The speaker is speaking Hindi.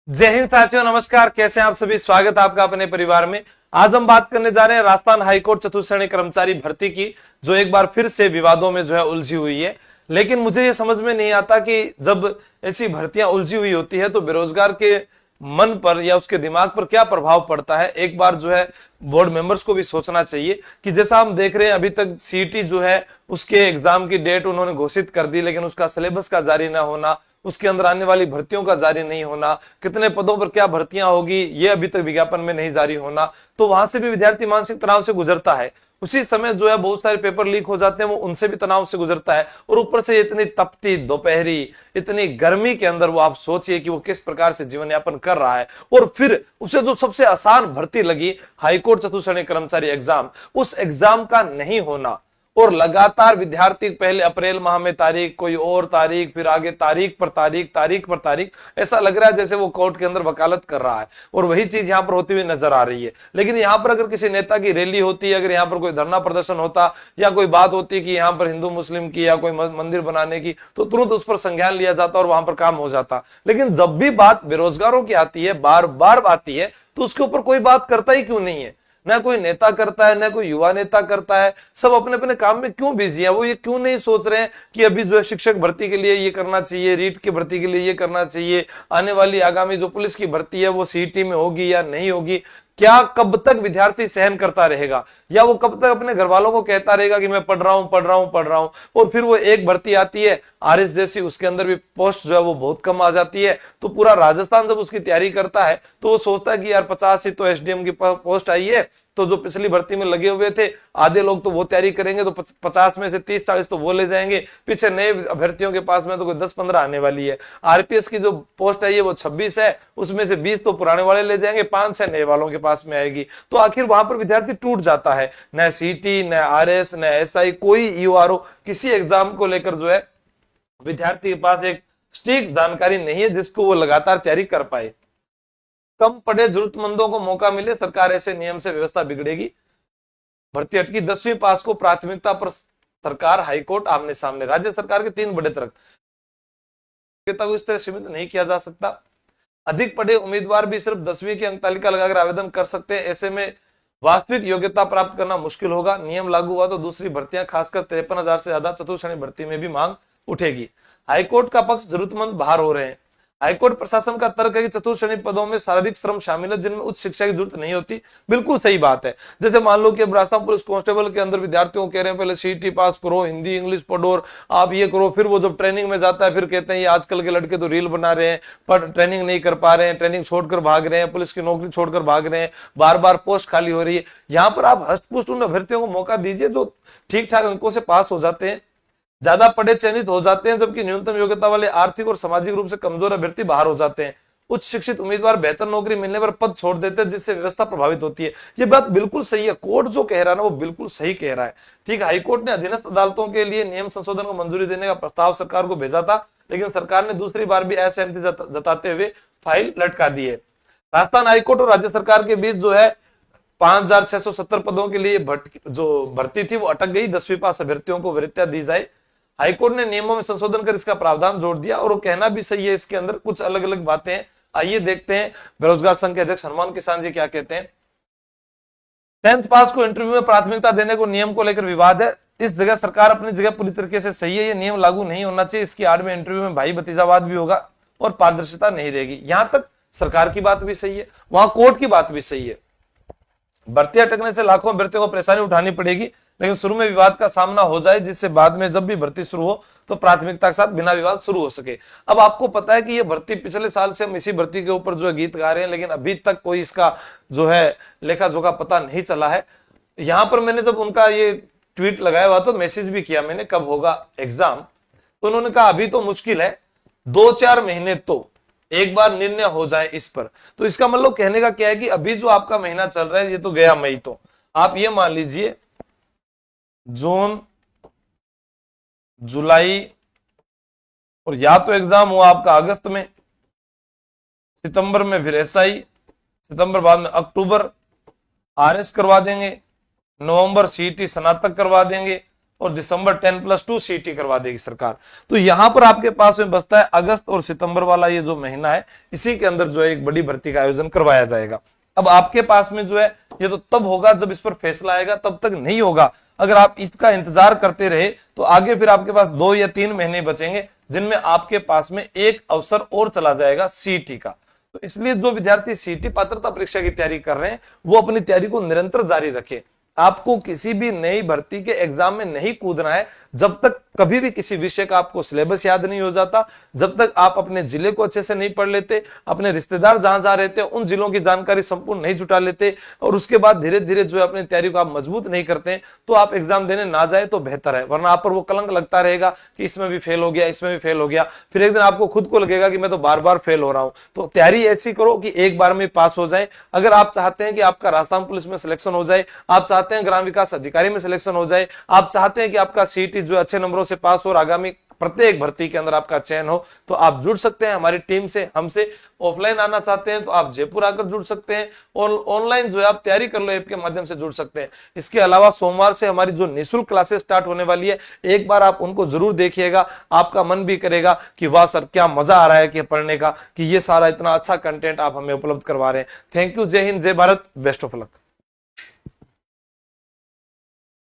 जय हिंद साथियों, नमस्कार। कैसे हैं आप सभी? स्वागत है आपका अपने परिवार में। आज हम बात करने जा रहे हैं राजस्थान हाईकोर्ट चतुर्थ श्रेणी कर्मचारी भर्ती की, जो एक बार फिर से विवादों में जो है उलझी हुई है। लेकिन मुझे ये समझ में नहीं आता कि जब ऐसी भर्तियां उलझी हुई होती है तो बेरोजगार के मन पर या उसके दिमाग पर क्या प्रभाव पड़ता है। एक बार जो है बोर्ड मेंबर्स को भी सोचना चाहिए कि जैसा हम देख रहे हैं अभी तक सीईटी जो है उसके एग्जाम की डेट उन्होंने घोषित कर दी, लेकिन उसका सिलेबस का जारी ना होना, उसके अंदर आने वाली भर्तियों का जारी नहीं होना, कितने पदों पर क्या भर्तियां होगी ये अभी तक विज्ञापन में नहीं जारी होना, तो वहां से भी विद्यार्थी मानसिक तनाव से गुजरता है। उसी समय जो है बहुत सारे पेपर लीक हो जाते हैं, वो उनसे भी तनाव से गुजरता है। और ऊपर से इतनी तपती दोपहरी, इतनी गर्मी के अंदर वो आप सोचिए कि वो किस प्रकार से जीवन यापन कर रहा है। और फिर उसे जो सबसे आसान भर्ती लगी हाईकोर्ट चतुर्थ श्रेणी कर्मचारी एग्जाम, उस एग्जाम का नहीं होना, और लगातार विद्यार्थी पहले अप्रैल माह में तारीख, कोई और तारीख, फिर आगे तारीख पर तारीख, तारीख पर तारीख, ऐसा लग रहा है जैसे वो कोर्ट के अंदर वकालत कर रहा है। और वही चीज यहां पर होती हुई नजर आ रही है। लेकिन यहां पर अगर किसी नेता की रैली होती, अगर यहां पर कोई धरना प्रदर्शन होता या कोई बात होती कि यहां पर हिंदू मुस्लिम की या कोई मंदिर बनाने की, तो तुरंत उस पर संज्ञान लिया जाता और वहां पर काम हो जाता। लेकिन जब भी बात बेरोजगारों की आती है, बार बार आती है, तो उसके ऊपर कोई बात करता ही क्यों नहीं है? ना कोई नेता करता है, ना कोई युवा नेता करता है। सब अपने अपने काम में क्यों बिजी है? वो ये क्यों नहीं सोच रहे हैं कि अभी जो है शिक्षक भर्ती के लिए ये करना चाहिए, रीट की भर्ती के लिए ये करना चाहिए, आने वाली आगामी जो पुलिस की भर्ती है वो सीईटी में होगी या नहीं होगी? क्या कब तक विद्यार्थी सहन करता रहेगा? या वो कब तक अपने घर वालों को कहता रहेगा कि मैं पढ़ रहा हूं, पढ़ रहा हूं, पढ़ रहा हूं? और फिर वो एक भर्ती आती है आरएस जैसी, उसके अंदर भी पोस्ट जो है वो बहुत कम आ जाती है। तो पूरा राजस्थान जब उसकी तैयारी करता है तो वो सोचता है कि यार 50 ही तो एसडीएम की पोस्ट आई है, तो जो पिछली भर्ती में लगे हुए थे आधे लोग तो वो तैयारी करेंगे, तो 50 में से 30-40 तो वो ले जाएंगे। पीछे नए अभ्यर्थियों के पास में तो कोई 10-15 आने वाली है। आरपीएस की जो पोस्ट आई है वो 26 है, उसमें से 20 तो पुराने वाले ले जाएंगे, 5-6 नए वालों के पास में आएगी। तो आखिर वहां पर विद्यार्थी टूट जाता है। न सीटी, न आरएस, न एसआई, कोई यूआरओ, किसी एग्जाम को लेकर जो है विद्यार्थी के पास एक सटीक जानकारी नहीं है जिसको वो लगातार तैयारी कर पाए। कम पढ़े जरूरतमंदों को मौका मिले, सरकार ऐसे नियम से व्यवस्था बिगड़ेगी। भर्ती अटकी 10वीं पास को प्राथमिकता पर सरकार हाईकोर्ट आमने सामने। राज्य सरकार के 3 बड़े तर्क को इस तरह सीमित नहीं किया जा सकता। अधिक पढ़े उम्मीदवार भी सिर्फ 10वीं की अंक तालिका लगाकर आवेदन कर सकते हैं। ऐसे में वास्तविक योग्यता प्राप्त करना मुश्किल होगा। नियम लागू हुआ तो दूसरी भर्तियां, खासकर 53,000 से ज्यादा चतुर्थ श्रेणी भर्ती में भी मांग उठेगी। हाईकोर्ट का पक्ष, जरूरतमंद बाहर हो रहे हैं। हाईकोर्ट प्रशासन का तर्क है कि चतुर्थ श्रेणी पदों में शारीरिक श्रम शामिल है जिनमें उच्च शिक्षा की जरूरत नहीं होती। बिल्कुल सही बात है। जैसे मान लो कि अब राजस्थान पुलिस कांस्टेबल के अंदर विद्यार्थियों को कह रहे हैं पहले सीईटी पास करो, हिंदी इंग्लिश पढ़ो और आप ये करो। फिर वो जब ट्रेनिंग में जाता है फिर कहते हैं ये आजकल के लड़के तो रील बना रहे हैं, पर ट्रेनिंग नहीं कर पा रहे हैं, ट्रेनिंग छोड़कर भाग रहे हैं, पुलिस की नौकरी छोड़कर भाग रहे हैं, बार बार पोस्ट खाली हो रही है। यहाँ पर आप हष्टपुष्ट उन अभ्यर्थियों को मौका दीजिए जो ठीक ठाक अंकों से पास हो जाते हैं, ज्यादा पढ़े चयनित हो जाते हैं, जबकि न्यूनतम योग्यता वाले आर्थिक और सामाजिक रूप से कमजोर अभ्यर्थी बाहर हो जाते हैं। उच्च शिक्षित उम्मीदवार बेहतर नौकरी मिलने पर पद छोड़ देते हैं, जिससे व्यवस्था प्रभावित होती है। ये बात बिल्कुल सही है। कोर्ट जो कह रहा है ना वो बिल्कुल सही कह रहा है। ठीक है, हाईकोर्ट ने अधीनस्थ अदालतों के लिए नियम संशोधन को मंजूरी देने का प्रस्ताव सरकार को भेजा था, लेकिन सरकार ने दूसरी बार भी असहमति जताते हुए फाइल लटका दी है। राजस्थान हाईकोर्ट और राज्य सरकार के बीच जो है 5,670 पदों के लिए जो भर्ती थी वो अटक गई। 10वीं पास अभ्यर्थियों को वरीयता दी जाए। हाईकोर्ट ने नियमों में संशोधन कर इसका प्रावधान जोड़ दिया, और वो कहना भी सही है। इसके अंदर कुछ अलग अलग बातें हैं। आइए देखते हैं बेरोजगार संघ के अध्यक्ष हनुमान किसान जी क्या कहते हैं। 10th पास को इंटरव्यू में प्राथमिकता देने को नियम को लेकर विवाद है। इस जगह सरकार अपनी जगह पूरी तरीके से सही है। ये नियम लागू नहीं होना चाहिए। इसकी आड़ में इंटरव्यू में भाई भतीजावाद भी होगा और पारदर्शिता नहीं रहेगी। यहां तक सरकार की बात भी सही है, वहां कोर्ट की बात भी सही है। भर्ती अटकने से लाखों अभ्यर्थियों को परेशानी उठानी पड़ेगी, लेकिन शुरू में विवाद का सामना हो जाए जिससे बाद में जब भी भर्ती शुरू हो तो प्राथमिकता के साथ बिना विवाद शुरू हो सके। अब आपको पता है कि ये भर्ती पिछले साल से हम इसी भर्ती के ऊपर जो है गीत गा रहे हैं, लेकिन अभी तक कोई इसका जो है लेखा जोखा पता नहीं चला है। यहां पर मैंने जब उनका ये ट्वीट लगाया हुआ तो मैसेज भी किया मैंने कब होगा एग्जाम, तो उन्होंने कहा अभी तो मुश्किल है, 2-4 महीने तो एक बार निर्णय हो जाए इस पर। तो इसका मतलब कहने का क्या है कि अभी जो आपका महीना चल रहा है ये तो गया मई, तो आप ये मान लीजिए जून, जुलाई, और या तो एग्जाम हुआ आपका अगस्त में, सितंबर में फिर एसआई, सितंबर बाद में अक्टूबर आरएस करवा देंगे, नवंबर सीईटी स्नातक करवा देंगे, और दिसंबर 10+2 सीटी करवा देगी सरकार। तो यहां पर आपके पास में बचता है अगस्त और सितंबर वाला ये जो महीना है, इसी के अंदर जो है एक बड़ी भर्ती का आयोजन करवाया जाएगा। अब आपके पास में जो है ये तो तब होगा जब इस पर फैसला आएगा, तब तक नहीं होगा। अगर आप इसका इंतजार करते रहे तो आगे फिर आपके पास 2 या 3 महीने बचेंगे, जिनमें आपके पास में एक अवसर और चला जाएगा सीटी का। तो इसलिए जो विद्यार्थी सीटी पात्रता परीक्षा की तैयारी कर रहे हैं वो अपनी तैयारी को निरंतर जारी रखें। आपको किसी भी नई भर्ती के एग्जाम में नहीं कूदना है जब तक कभी भी किसी विषय का आपको सिलेबस याद नहीं हो जाता, जब तक आप अपने जिले को अच्छे से नहीं पढ़ लेते, अपने रिश्तेदार जहां जहां रहते हैं उन जिलों की जानकारी संपूर्ण नहीं जुटा लेते, और उसके बाद धीरे धीरे जो है अपनी तैयारी को आप मजबूत नहीं करते, तो आप एग्जाम देने ना जाए तो बेहतर है। वरना आप पर वो कलंक लगता रहेगा कि इसमें भी फेल हो गया, इसमें भी फेल हो गया, फिर एक दिन आपको खुद को लगेगा कि मैं तो बार बार फेल हो रहा हूं। तो तैयारी ऐसी करो कि एक बार में पास हो जाए। अगर आप चाहते हैं कि आपका राजस्थान पुलिस में सिलेक्शन हो जाए, आप चाहते हैं ग्राम विकास अधिकारी में सिलेक्शन हो जाए, आप चाहते हैं कि आपका सीटी जो अच्छे नंबरों से पास हो और आगामी प्रत्येक भर्ती के अंदर आपका चयन हो, तो आप जुड़ सकते हैं हमारी टीम से, हमसे। ऑफलाइन आना चाहते हैं तो आप जयपुर आकर जुड़ सकते हैं, और ऑनलाइन जो है आप तैयारी कर लो ऐप के माध्यम से जुड़ सकते हैं। इसके अलावा सोमवार से हमारी जो निःशुल्क क्लासेस स्टार्ट होने वाली है, एक बार आप उनको जरूर देखिएगा। आपका मन भी करेगा कि वाह सर क्या मजा आ रहा है कि पढ़ने का, कि ये सारा इतना अच्छा कंटेंट आप हमें उपलब्ध करवा रहे हैं। Thank you. जय हिंद, जय भारत, बेस्ट ऑफ लक।